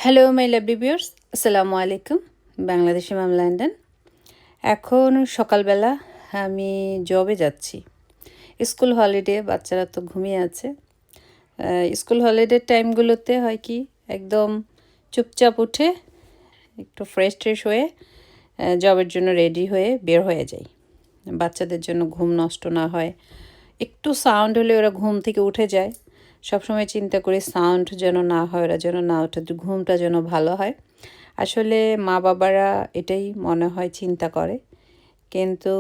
Hello my lovely viewers, আসসালামু আলাইকুম। বাংলাদেশি মাম London. এখন সকালবেলা আমি জবে যাচ্ছি। স্কুল হলিডে, বাচ্চারা তো ঘুমিয়ে আছে। স্কুল হলিডের টাইমগুলোতে হয় কি, একদম চুপচাপ উঠে একটু ফ্রেশ হয়ে জবের জন্য রেডি হয়ে বের হয়ে যাই। বাচ্চাদের জন্য ঘুম নষ্ট না হয়, একটু সাউন্ড হলে ওরা ঘুম থেকে উঠে যায়। সবসময় চিন্তা করি সাউন্ড যেন না হয়, ওরা যেন না ওঠে, ঘুমটা যেন ভালো হয়। আসলে মা বাবারা এটাই মনে হয় চিন্তা করে, কিন্তু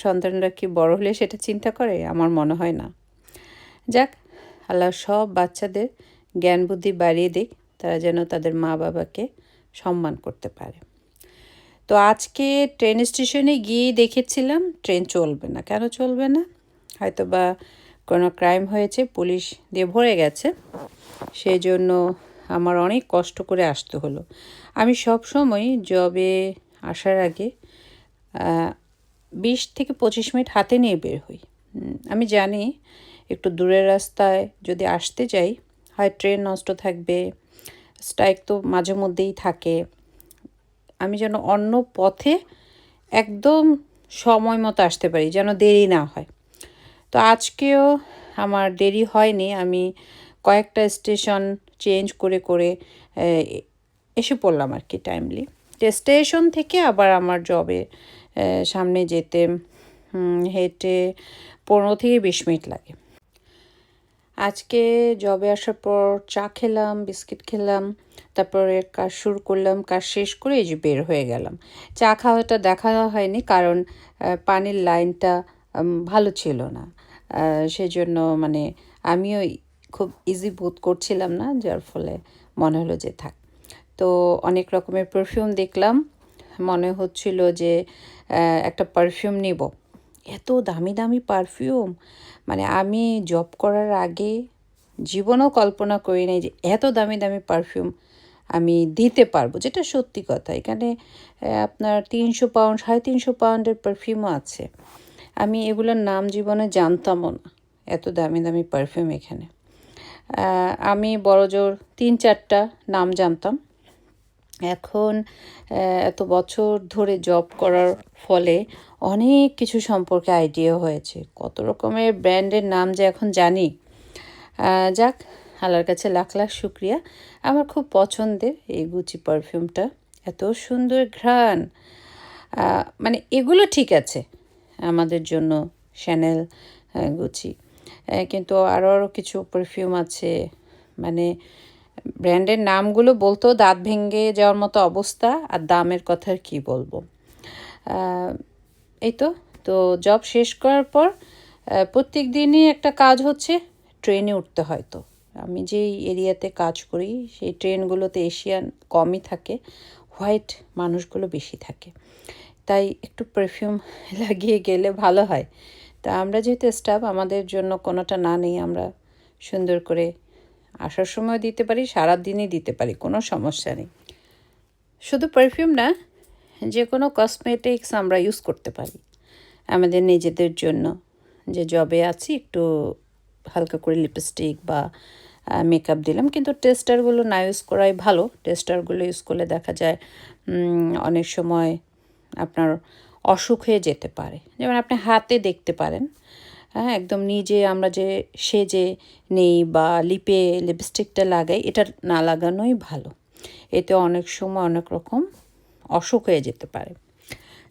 সন্তানরা কি বড় হলে সেটা চিন্তা করে? আমার মনে হয় না। যাক, আল্লাহ সব বাচ্চাদের জ্ঞান বুদ্ধি বাড়িয়ে দিক, তারা যেন তাদের মা বাবাকে সম্মান করতে পারে। তো আজকে ট্রেন স্টেশনে গিয়ে দেখেছিলাম ট্রেন চলবে না। কেন চলবে না? হয়তো বা কোনো ক্রাইম হয়েছে, পুলিশ দিয়ে ভরে গেছে, সেই জন্য আমার অনেক কষ্ট করে আসতে হলো। আমি সব সময় জবে আসার আগে 20 থেকে 25 মিনিট হাতে নিয়ে বের হই। আমি জানি একটু দূরের রাস্তায় যদি আসতে যাই, হয় ট্রেন নষ্ট থাকবে, স্ট্রাইক তো মাঝে মধ্যেই থাকে, আমি যেন অন্য পথে একদম সময় মতো আসতে পারি, যেন দেরি না হয়। তো আজকেও আমার দেরি হয়নি। আমি কয়েকটা স্টেশন চেঞ্জ করে এসে পড়লাম আর কি টাইমলি। স্টেশন থেকে আবার আমার জবে সামনে যেতে হেঁটে 15 থেকে 20 মিনিট লাগে। আজকে জবে আসার পর চা খেলাম, বিস্কিট খেলাম, তারপরে কাজ শুরু করলাম। কাজ শেষ করে এই যে বের হয়ে গেলাম। চা খাওয়াটা দেখা হয়নি, কারণ পানির লাইনটা ভালো ছিল না। সেজন্য মানে আমিও খুব ইজি বোধ করছিলাম না, যার ফলে মনে হলো যে থাক। তো অনেক রকমের পারফিউম দেখলাম, মনে হচ্ছিল যে একটা পারফিউম নিব। এত দামি দামি পারফিউম, মানে আমি জব করার আগে জীবনেও কল্পনা করি নাই যে এত দামি দামি পারফিউম আমি দিতে পারবো, যেটা সত্যি কথা। এখানে আপনার 300 পাউন্ড, 350 পাউন্ডের পারফিউমও আছে। আমি এগুলোর নাম জীবনে জানতামও না, এত দামি দামি পারফিউম এখানে। আমি বড়জোর 3-4টা নাম জানতাম। এখন এত বছর ধরে জব করার ফলে অনেক কিছু সম্পর্কে আইডিয়া হয়েছে, কত রকমের ব্র্যান্ডের নাম যে এখন জানি। যাক, আল্লাহর কাছে লাখ লাখ শুক্রিয়া। আমার খুব পছন্দের এই গুচি পারফিউমটা, এত সুন্দর ঘ্রাণ। মানে এগুলো ঠিক আছে আমাদের জন্য, শ্যানেল, গুচি, কিন্তু আরও কিছু পারফিউম আছে, মানে ব্র্যান্ডের নামগুলো বলতেও দাঁত ভেঙে যাওয়ার মতো অবস্থা, আর দামের কথা আর কী বলবো। এই তো তো জব শেষ করার পর প্রত্যেক দিনই একটা কাজ হচ্ছে, ট্রেনে উঠতে হয়। তো আমি যেই এরিয়াতে কাজ করি সেই ট্রেনগুলোতে এশিয়ান কমই থাকে, হোয়াইট মানুষগুলো বেশি থাকে, তাই একটু পারফিউম লাগিয়ে গেলে ভালো হয়। তা আমরা যেহেতু স্টাফ, আমাদের জন্য কোনোটা না নেই, আমরা সুন্দর করে আসার সময় দিতে পারি, সারাদিনই দিতে পারি, কোনো সমস্যা নেই। শুধু পারফিউম না, যে কোনো কসমেটিক্স আমরা ইউজ করতে পারি আমাদের নিজেদের জন্য। যে জবে আছি, একটু হালকা করে লিপস্টিক বা মেকআপ দিলাম, কিন্তু টেস্টারগুলো না ইউজ করাই ভালো। টেস্টারগুলো ইউজ করলে দেখা যায় অনেক সময় আপনার অসুখ হয়ে যেতে পারে। যেমন আপনি হাতে দেখতে পারেন, হ্যাঁ, একদম নিজে আমরা যে সেজে নেই বা লিপে লিপস্টিকটা লাগাই, এটা না লাগানোই ভালো। এতে অনেক সময় অনেক রকম অসুখ হয়ে যেতে পারে।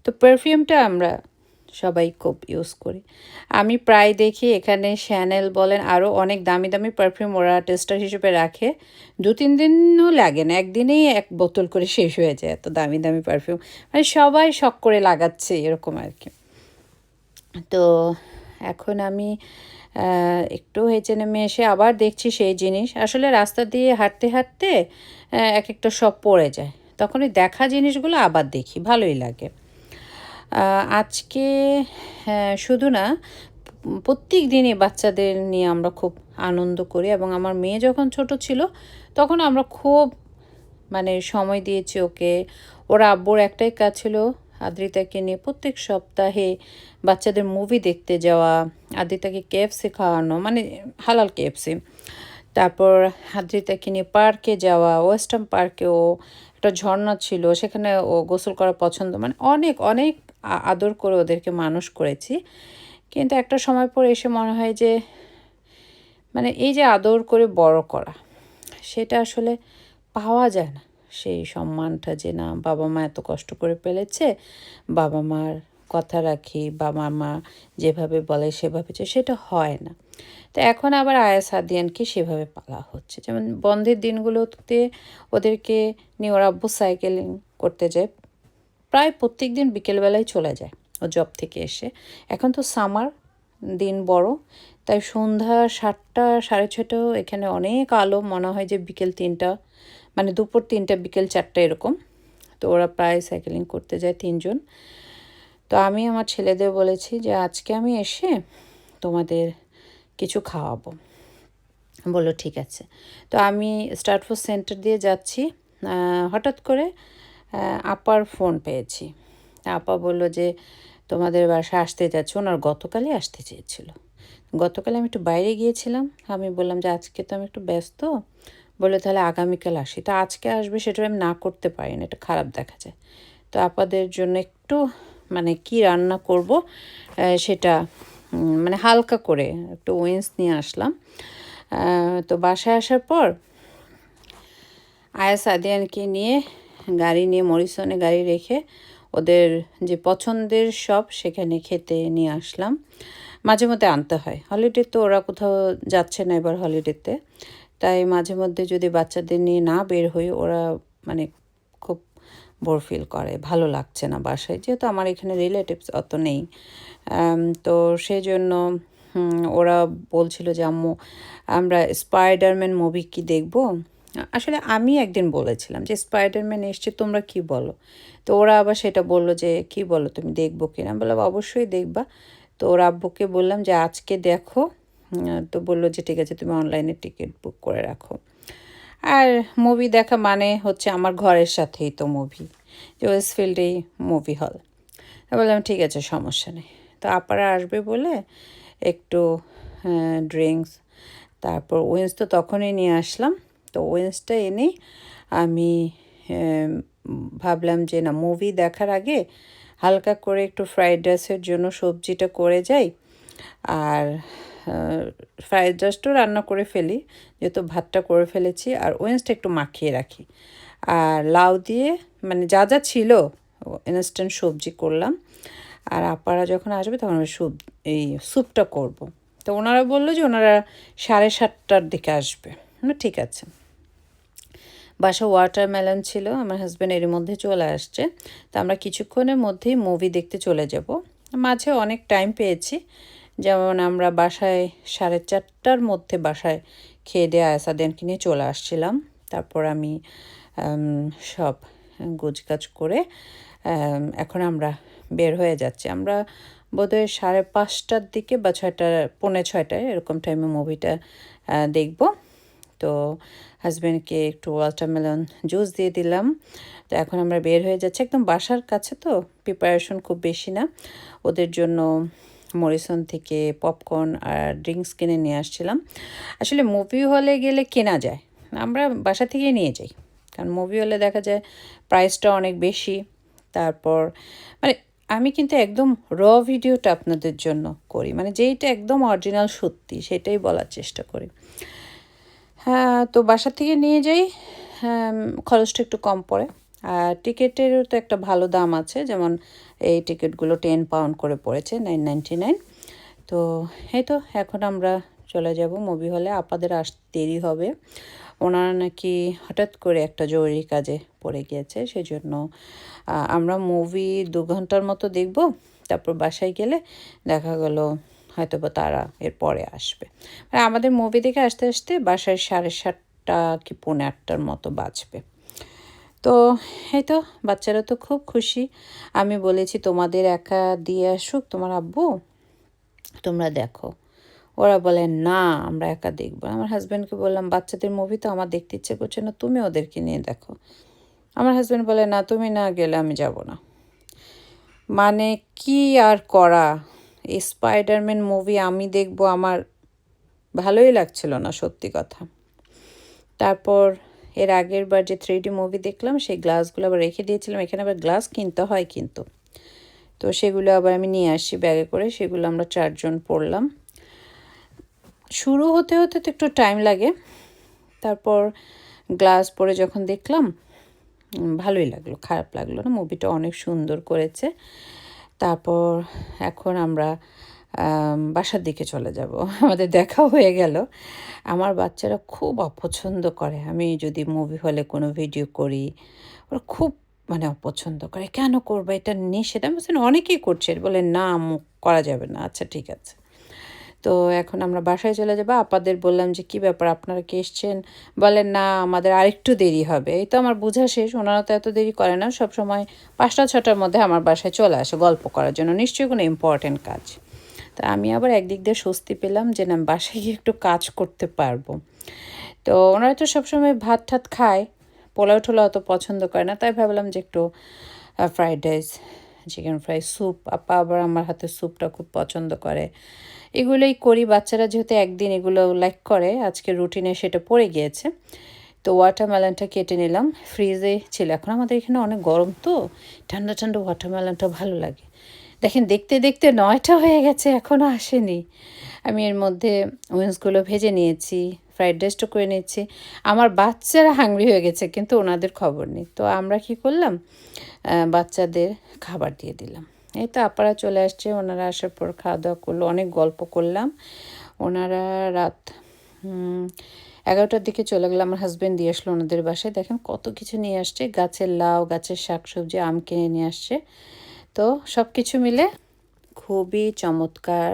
তো পারফিউমটা আমরা সবাই খুব ইউজ করি। আমি প্রায় দেখি এখানে শ্যানেল বলেন, আরও অনেক দামি দামি পারফিউম ওরা টেস্টার হিসেবে রাখে, 2-3 দিনও লাগে না, একদিনেই 1 বোতল করে শেষ হয়ে যায়, এত দামি দামি পারফিউম। মানে সবাই শখ করে লাগাচ্ছে এরকম আর কি। তো এখন আমি একটু H&M এসে আবার দেখছি সেই জিনিস। আসলে রাস্তা দিয়ে হাঁটতে হাঁটতে এক একটা শপ পড়ে যায়, তখন ওই দেখা জিনিসগুলো আবার দেখি, ভালোই লাগে। আজকে শুধু না, প্রত্যেক দিনই বাচ্চাদের নিয়ে আমরা খুব আনন্দ করি, এবং আমার মেয়ে যখন ছোট ছিল তখন আমরা খুব মানে সময় দিয়েছি ওকে। ওর আব্বুর একটাই কাজ ছিল আদ্রিতাকে নিয়ে প্রত্যেক সপ্তাহে বাচ্চাদের মুভি দেখতে যাওয়া, আদ্রিতাকে KFC খাওয়ানো, মানে হালাল KFC। তারপর হাদ্রিতাকে নিয়ে পার্কে যাওয়া, ওয়েস্টার্ন পার্কেও একটা ঝর্ণা ছিল, সেখানে ও গোসল করা পছন্দ, মানে অনেক অনেক আদর করে ওদেরকে মানুষ করেছি। কিন্তু একটা সময় পর এসে মনে হয় যে মানে এই যে আদর করে বড় করা, সেটা আসলে পাওয়া যায় না। সেই সম্মানটা যে না বাবা মা এত কষ্ট করে পেলেছে, বাবা মার কথা রাখি, বাবা মা যেভাবে বলে সেভাবে সেটা হয় না। তো এখন আবার আয়াস আদিয়ানকে সেভাবে পালা হচ্ছে। যেমন বন্ধের দিনগুলোতে ওদেরকে নিয়ে ওর আব্বু সাইকেলিং করতে যায়, প্রায় প্রত্যেক দিন বিকেলবেলায় চলে যায় ও জব থেকে এসে। এখন তো সামার, দিন বড়, তাই সন্ধ্যা 7টা 6:30 এখানে অনেক আলো, মনে হয় যে বিকেল 3টা, মানে দুপুর 3টা বিকেল 4টা এরকম। তো ওরা প্রায় সাইকেলিং করতে যায় 3জন। তো আমি আমার ছেলেদের বলেছি যে আজকে আমি এসে তোমাদের কিছু খাওয়াবো। বললো ঠিক আছে। তো আমি স্টার্ট ফুড সেন্টার দিয়ে যাচ্ছি, হঠাৎ করে আপার ফোন পেয়েছি। আপা বলল যে তোমাদের বাসায় আসতে যাচ্ছে, ওনার গতকালই আসতে চেয়েছিল। গতকাল আমি একটু বাইরে গিয়েছিলাম, আমি বললাম যে আজকে তো আমি একটু ব্যস্ত, বলে তাহলে আগামীকাল আসি। তো আজকে আসবে সেটা আমি না করতে পারি না, এটা খারাপ দেখা যায়। তো আপাদের জন্য একটু মানে কি রান্না করব সেটা মানে হালকা করে একটু উইন্স নিয়ে আসলাম। তো বাসায় আসার পর আয়াস আদিয়ানকে নিয়ে গাড়ি নিয়ে মরিসনে গাড়ি রেখে ওদের যে পছন্দের শপ সেখানে খেতে নিয়ে আসলাম। মাঝে মধ্যে আনতে হয়, হলিডে তো ওরা কোথাও যাচ্ছে না এবার হলিডেতে, তাই মাঝে মধ্যে যদি বাচ্চাদের নিয়ে না বের হই ওরা মানে খুব বোর ফিল করে, ভালো লাগছে না বাসায়, যেহেতু আমার এখানে রিলেটিভস অত নেই। তো সেই জন্য ওরা বলছিল যে আম্মু আমরা স্পাইডারম্যান মুভি কি দেখব। আসলে আমি একদিন বলেছিলাম যে স্পাইডারম্যান এসছে তোমরা কি বলো, তো ওরা আবার সেটা বললো যে কি বলো তুমি দেখবো কিনা, বললাম অবশ্যই দেখবা। তো ওর আব্বুকে বললাম যে আজকে দেখো, তো বললো যে ঠিক আছে তুমি অনলাইনে টিকিট বুক করে রাখো। আর মুভি দেখা মানে হচ্ছে আমার ঘরের সাথেই তো মুভি, যে ওয়েস্টফিল্ডেই মুভি হল। বললাম ঠিক আছে সমস্যা নেই। তো আপারা আসবে বলে একটু ড্রিঙ্কস, তারপর উইন্স তো তখনই নিয়ে আসলাম। তো উইন্সটা এনেই আমি ভাবলাম যে না মুভি দেখার আগে হালকা করে একটু ফ্রাইড রাইসের জন্য সবজিটা করে যাই, আর ফ্রাইড রাইসটাও রান্না করে ফেলি যেহেতু ভাতটা করে ফেলেছি, আর উইন্সটা একটু মাখিয়ে রাখি। আর লাউ দিয়ে মানে যা যা ছিল ইনস্ট্যান্ট সবজি করলাম। আর আপারা যখন আসবে তখন আমি এই স্যুপটা করব। তো ওনারা বললো যে ওনারা 7:30টার দিকে আসবে। ঠিক আছে। বাসা ওয়াটারমেলন ছিল, আমার হাজব্যান্ড এর মধ্যে চলে আসছে। তো আমরা কিছুক্ষণের মধ্যেই মুভি দেখতে চলে যাব। মাঝে অনেক টাইম পেয়েছি, যেমন আমরা বাসায় 4:30টার মধ্যে বাসায় খেয়ে দিয়ে আয়াসাদেরকে নিয়ে চলে আসছিলাম। তারপর আমি সব গোছগাছ করে এখন আমরা বের হয়ে যাচ্ছি। আমরা বোধহয় 5:30টার দিকে বা 6টা 5:45 এরকম টাইমে মুভিটা দেখব। তো হাজব্যান্ডকে একটু ওয়াটারমেলন জুস দিয়ে দিলাম। তো এখন আমরা বের হয়ে যাচ্ছি, একদম বাসার কাছে তো প্রিপারেশন খুব বেশি না। ওদের জন্য মরিসন থেকে পপকর্ন আর ড্রিঙ্কস কিনে নিয়ে আসছিলাম। আসলে মুভি হলে গেলে কেনা যায়, আমরা বাসা থেকেই নিয়ে যাই, কারণ মুভি হলে দেখা যায় প্রাইসটা অনেক বেশি। তারপর মানে আমি কিন্তু একদম ভিডিওটা আপনাদের জন্য করি, মানে যেইটা একদম অরিজিনাল সত্যি সেটাই বলার চেষ্টা করি। হ্যাঁ, তো বাসা থেকে নিয়ে যাই, খরচটা একটু কম পড়ে। আর টিকিটেরও তো একটা ভালো দাম আছে, যেমন এই টিকিটগুলো 10 পাউন্ড করে পড়েছে, 9.99। তো এই তো এখন আমরা চলে যাব মুভি হলে। আপাদের আসতে দেরি হবে, ওনারা নাকি হঠাৎ করে একটা জরুরি কাজে পড়ে গিয়েছে, সেই জন্য আমরা মুভি 2 ঘন্টার মতো দেখব। তারপর বাসায় গেলে দেখা গেল হয়তো বা তারা এরপরে আসবে। মানে আমাদের মুভি দেখে আসতে আসতে বাসায় 7:30 কি 7:45 মতো বাজবে। তো এই তো বাচ্চারা তো খুব খুশি। আমি বলেছি তোমাদের একা দিয়ে আসুক তোমার আব্বু, তোমরা দেখো। ওরা বলে না আমরা একা দেখবো। আমার হাজব্যান্ডকে বললাম বাচ্চাদের মুভি তো আমার দেখতে ইচ্ছে করছে না, তুমি ওদেরকে নিয়ে দেখো। আমার হাজব্যান্ড বলে না তুমি না গেলে আমি যাব না। মানে কি আর করা, এই স্পাইডারম্যান মুভি আমি দেখবো, আমার ভালোই লাগছিল না সত্যি কথা। তারপর এর আগের বার যে 3D মুভি দেখলাম সেই গ্লাসগুলো আবার রেখে দিয়েছিলাম, এখানে আবার গ্লাস কিনতে হয় কিন্তু। তো সেগুলো আবার আমি নিয়ে আসি ব্যাগে করে, সেগুলো আমরা 4 জন পড়লাম। শুরু হতে হতে তো একটু টাইম লাগে, তারপর গ্লাস পরে যখন দেখলাম ভালোই লাগলো, খারাপ লাগলো না, মুভিটা অনেক সুন্দর করেছে। তারপর এখন আমরা বাসার দিকে চলে যাব। আমাদের দেখা হয়ে গেল। আমার বাচ্চারা খুব অপছন্দ করে আমি যদি মুভি হলে কোনো ভিডিও করি, ওরা খুব মানে অপছন্দ করে। কেন করবে, এটা নিষেধ। আমি বলছি অনেকেই করছে, বলে না আম্মু করা যাবে না। আচ্ছা ঠিক আছে। তো এখন আমরা বাসায় চলে যাবো। আপাদের বললাম যে কী ব্যাপার, আপনারা কি এসছেন? বলেন না আমাদের আরেকটু দেরি হবে। এই তো আমার বোঝা শেষ, ওনারা তো এত দেরি করে না, সব সময় 5টা 6টার মধ্যে আমার বাসায় চলে আসে গল্প করার জন্য, নিশ্চয়ই কোনো ইম্পর্টেন্ট কাজ। তা আমি আবার একদিক দিয়ে স্বস্তি পেলাম যে না বাসায় গিয়ে একটু কাজ করতে পারবো। তো ওনারা তো সবসময় ভাত ঠাত খায়, পোলাও টোলাও অত পছন্দ করে না, তাই ভাবলাম যে একটু fried rice, chicken fry, soup. আপা আবার আমার হাতে স্যুপটা খুব পছন্দ করে। এগুলোই করি, বাচ্চারা যেহেতু একদিন এগুলো লাইক করে, আজকে রুটিনে সেটা পড়ে গিয়েছে। তো ওয়াটারমেলনটা কেটে নিলাম, ফ্রিজে ছিল। এখন আমাদের এখানে অনেক গরম, তো ঠান্ডা ঠান্ডা ওয়াটারমেলনটা ভালো লাগে। দেখেন দেখতে দেখতে 9টা হয়ে গেছে, এখনও আসেনি। আমি এর মধ্যে উইংসগুলো ভেজে নিয়েছি, ফ্রাইড রাইসটা করে নিয়েছি। আমার বাচ্চারা হাংরি হয়ে গেছে, কিন্তু ওনাদের খবর নেই। তো আমরা কি করলাম, বাচ্চাদের খাবার দিয়ে দিলাম। এই তো আপারা চলে আসছে, ওনারা আসার পর খাওয়া দাওয়া করলো, অনেক গল্প করলাম। ওনারা রাত 11টার দিকে চলে গেলো। আমার হাজব্যান্ড দিয়ে আসলো ওনাদের বাসায়। দেখেন কত কিছু নিয়ে আসছে, গাছের লাউ, গাছের শাকসবজি, আম কিনে নিয়ে আসছে। তো সব কিছু মিলে খুবই চমৎকার।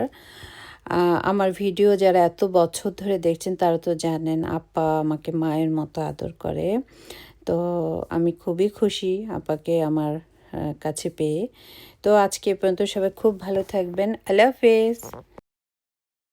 আমার ভিডিও যারা এত বছর ধরে দেখছেন তারা তো জানেন আপা আমাকে মায়ের মতো আদর করে। তো আমি খুবই খুশি আপাকে আমার কাছে পেয়ে। তো আজকে এ পর্যন্ত, সবাই খুব ভালো থাকবেন। আল্লাহ হাফেজ।